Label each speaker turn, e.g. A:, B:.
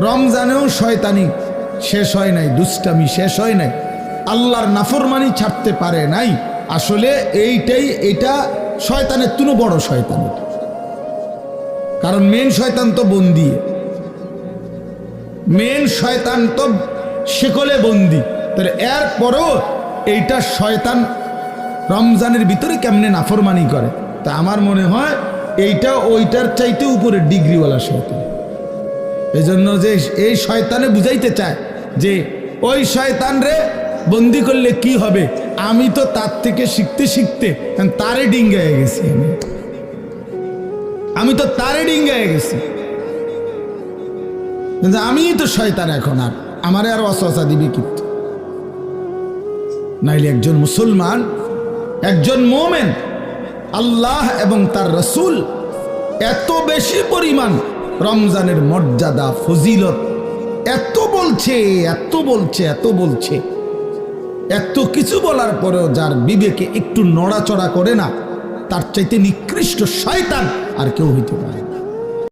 A: রমজানেও শয়তানি শেষ হয় নাই, দুষ্টামি শেষ হয় নাই, আল্লাহর নাফরমানি ছাড়তে পারে নাই। আসলে এটা শয়তানের তুনো বড় শয়তান, কারণ মেন শয়তান তো বন্দি, মেন শয়তান তো শিকলে বন্দি। তাহলে এরপরও এইটা শয়তান রমজানের ভিতরে কেমনে নাফরমানি করে, তা আমার মনে হয় এইটা ওইটার চাইতে উপরে ডিগ্রিওয়ালা শয়তান। এই জন্য যে এই শয়তানে বুঝাইতে চায় যে ওই শয়তান রে বন্দি করলে কি হবে, আমি তো তার থেকে শিখতে শিখতে তারে ডিঙ্গায় গেছি, আমি তো তারে ডিঙ্গায় গেছি, আমি তো শয়তান এখন, আর আমারে আর ওয়াসওয়াসা দিবে কিন্তু। নাইলে একজন মুসলমান, একজন মুমিন আল্লাহ এবং তার রাসূল এত বেশি পরিমাণ রমজানের মর্যাদা ফজিলত এত বলছে, এত বলছে, এত বলছে, এত কিছু বলার পরেও যার বিবেকে একটু নড়াচড়া করে না, তার চাইতে নিকৃষ্ট শয়তান আর কেউ হইতে পারে না।